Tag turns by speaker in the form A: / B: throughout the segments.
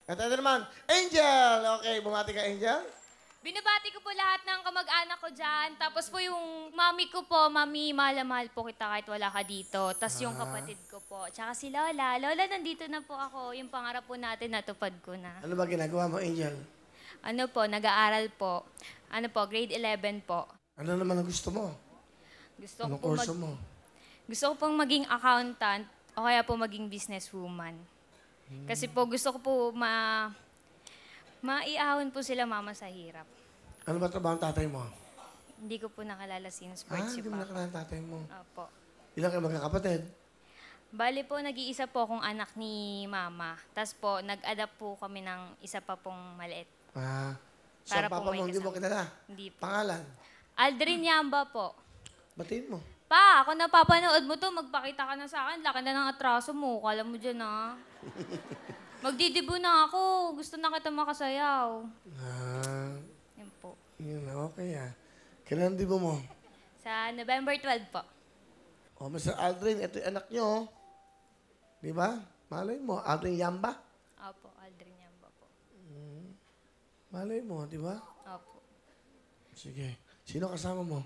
A: At ito naman, Angel! Okay, bumati ka, Angel.
B: Binabati ko po lahat ng kamag-anak ko dyan. Tapos po yung mami ko po, mami, mahal na mahal po kita kahit wala ka dito. Tapos yung kapatid ko po. Tsaka si Lola. Lola, nandito na po ako. Yung pangarap po natin, natupad ko na.
A: Ano ba ginagawa mo, Angel?
B: Ano po, nag-aaral po. Ano po, grade 11 po.
A: Ano naman ang gusto mo?
B: Gusto
A: Anong
B: ko po
A: kurso mo?
B: gusto ko pong maging accountant o kaya po maging businesswoman. Kasi po gusto ko po maiahon po sila mama sa hirap.
A: Ano ba trabaho ng tatay mo?
B: Hindi ko po nakalala since
A: Ah,
B: birth si
A: hindi mo
B: Papa.
A: nakilala ang tatay mo.
B: Opo.
A: Ilang kayo magkakapatid?
B: Bali po, nag-iisa po akong anak ni Mama. Tapos po, nag-adapt po kami ng isa pa pong maliit.
A: Ah, so
B: Para
A: ang papa
B: po may
A: mo, hindi mo
B: kasama.
A: kilala?
B: Hindi po.
A: Pangalan?
B: Aldrin Yamba po.
A: Batiin mo.
B: Pa, ako napapanood mo to, magpakita ka na sa akin. Laki na ng atraso mo. Kala mo dyan, ha? Magdidibo na ako. Gusto na kita makasayaw.
A: Ah,
B: Yan po.
A: yun, okay ah. Kailan di mo?
B: Sa November 12 po.
A: O, Mr. Aldrin, ito yung anak nyo. Oh. Di ba? Malay mo, Aldrin Yamba.
B: Opo, Aldrin Yamba po.
A: Malay mo, di ba?
B: Opo.
A: Sige. Sino kasama mo?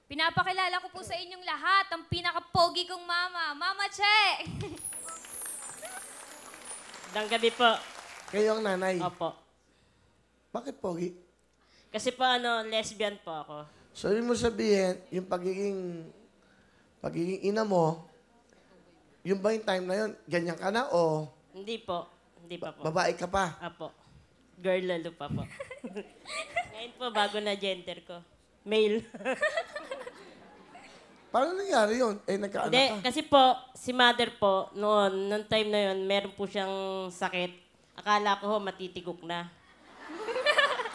B: Pinapakilala ko po sa inyong lahat ang pinaka-pogi kong mama. Mama Che!
C: Magandang gabi po.
A: Kayo ang nanay.
C: Opo.
A: Bakit pogi?
C: Kasi po lesbian po ako.
A: So, ibig mo sabihin, yung pagiging ina mo, yung ba yung time na yun, ganyan ka na o
C: Hindi po. Hindi pa po.
A: babae ka pa?
C: Opo. Girl lalo pa po. Ngayon po, bago na gender ko. Male.
A: Paano nangyari yun? Eh, nagkaanak
C: Hindi,
A: ka.
C: kasi po, si mother po, noong time na yun, meron po siyang sakit. Akala ko matitigok na.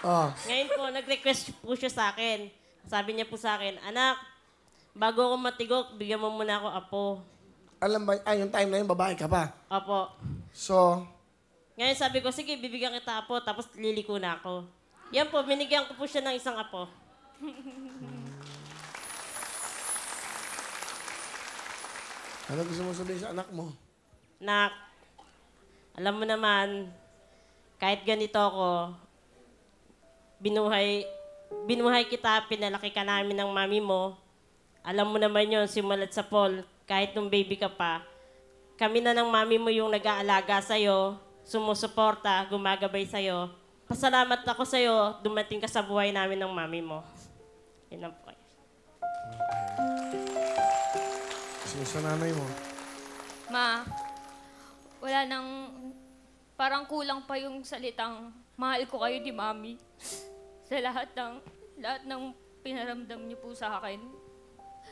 A: Oh.
C: Ngayon po, nag-request po siya sa akin. Sabi niya po sa akin, anak, bago ako matigok, bigyan mo muna ako apo.
A: Alam ba, yung time na yun, babae ka pa.
C: Apo.
A: So,
C: Ngayon sabi ko, sige, bibigyan kita apo, tapos liliko na ako. Yan po, binigyan ko po siya ng isang apo.
A: ano gusto mo sabihin sa anak mo?
C: Nak, alam mo naman, kahit ganito ako, binuhay kita, pinalaki ka namin ng mami mo. Alam mo naman yon simulat sa Paul, kahit nung baby ka pa, kami na ng mami mo yung nag-aalaga sa'yo, sumusuporta, gumagabay sa'yo. Pasalamat ako sa'yo, dumating ka sa buhay namin ng mami mo. Yun ang po.
A: Sino sa nanay mo?
B: Ma, wala nang... Parang kulang pa yung salitang mahal ko kayo di Mami. Sa lahat ng pinaramdam niyo po sa akin.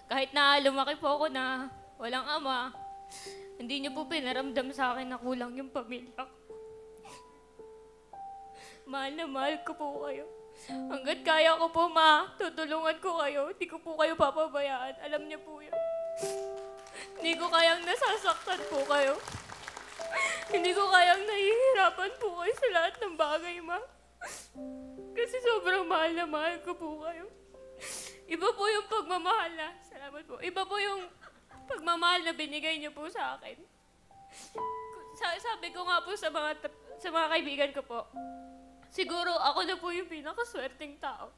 B: Kahit na lumaki po ako na walang ama, hindi niyo po pinaramdam sa akin na kulang yung pamilya ko. Mahal na mahal ko po kayo. Hanggat kaya ko po, Ma, tutulungan ko kayo. Hindi ko po kayo papabayaan. Alam niyo po yan. Hindi ko kayang nasasaktan po kayo. Hindi ko kayang nahihirapan po kayo sa lahat ng bagay, Ma. Kasi sobrang mahal na mahal ko po kayo. Iba po yung pagmamahal na, salamat po. Iba po yung pagmamahal na binigay niyo po sa akin. Sabi ko nga po sa mga kaibigan ko po, siguro ako na po yung pinakaswerteng tao.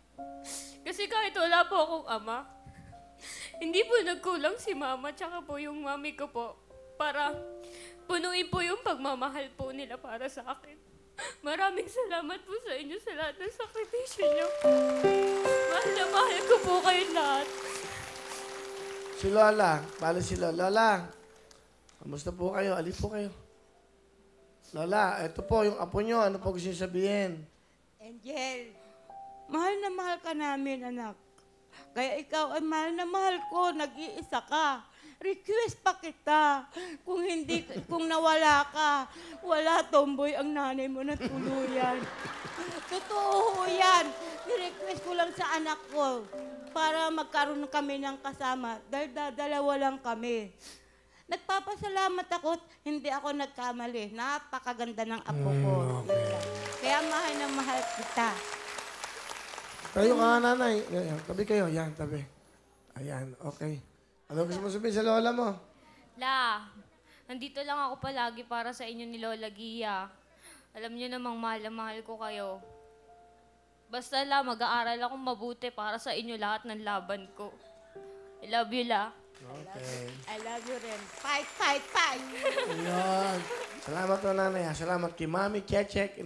B: Kasi kahit wala po akong ama, hindi po nagkulang si mama tsaka po yung mami ko po para punuin po yung pagmamahal po nila para sa akin. Maraming salamat po sa inyo sa lahat ng sakripisyo niyo. Mahal na mahal ko po kayo lahat.
A: Si Lola. Bale si Lola. Lola, kamusta po kayo? Alin po kayo? Lola, ito po yung apo nyo. Ano po gusto niyo sabihin?
D: Angel, mahal na mahal ka namin, anak. Kaya ikaw ay mahal na mahal ko, nag-iisa ka. Request pa kita. Kung nawala ka, wala tomboy ang nanay mo na tuluyan. Totoo yan. I-request ko lang sa anak ko para magkaroon kami ng kasama dahil dalawa lang kami. Nagpapasalamat ako, hindi ako nagkamali. Napakaganda ng apo ko. Kaya mahal na mahal kita.
A: Tayo ka nga, nanay. Yan, tabi kayo. Yan, tabi. Ayan, okay. Ano gusto mo sabihin sa lola mo?
B: La, nandito lang ako palagi para sa inyo ni Lola Gia. Alam niyo namang mahal na mahal ko kayo. Basta la, mag-aaral akong mabuti para sa inyo lahat ng laban ko. I love you, la.
A: Okay.
D: I love you rin. Fight, fight, fight!
A: Ayun. Salamat po, nanay. Salamat kay Mami, Chechek.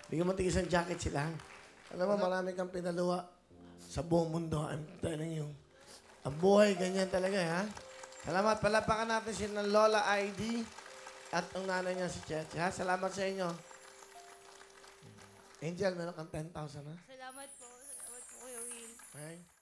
A: Bigyan mo tig isang jacket sila. Alam mo, marami kang pinaluwa sa buong mundo. I'm telling you. Ang buhay, ganyan talaga, ha? Salamat. Palapakan natin si ng Lola ID at ang nanay niya si Cheche, ha? Salamat sa inyo. Angel, meron kang 10,000, ha?
B: Salamat po, Kuya Will.
A: Okay?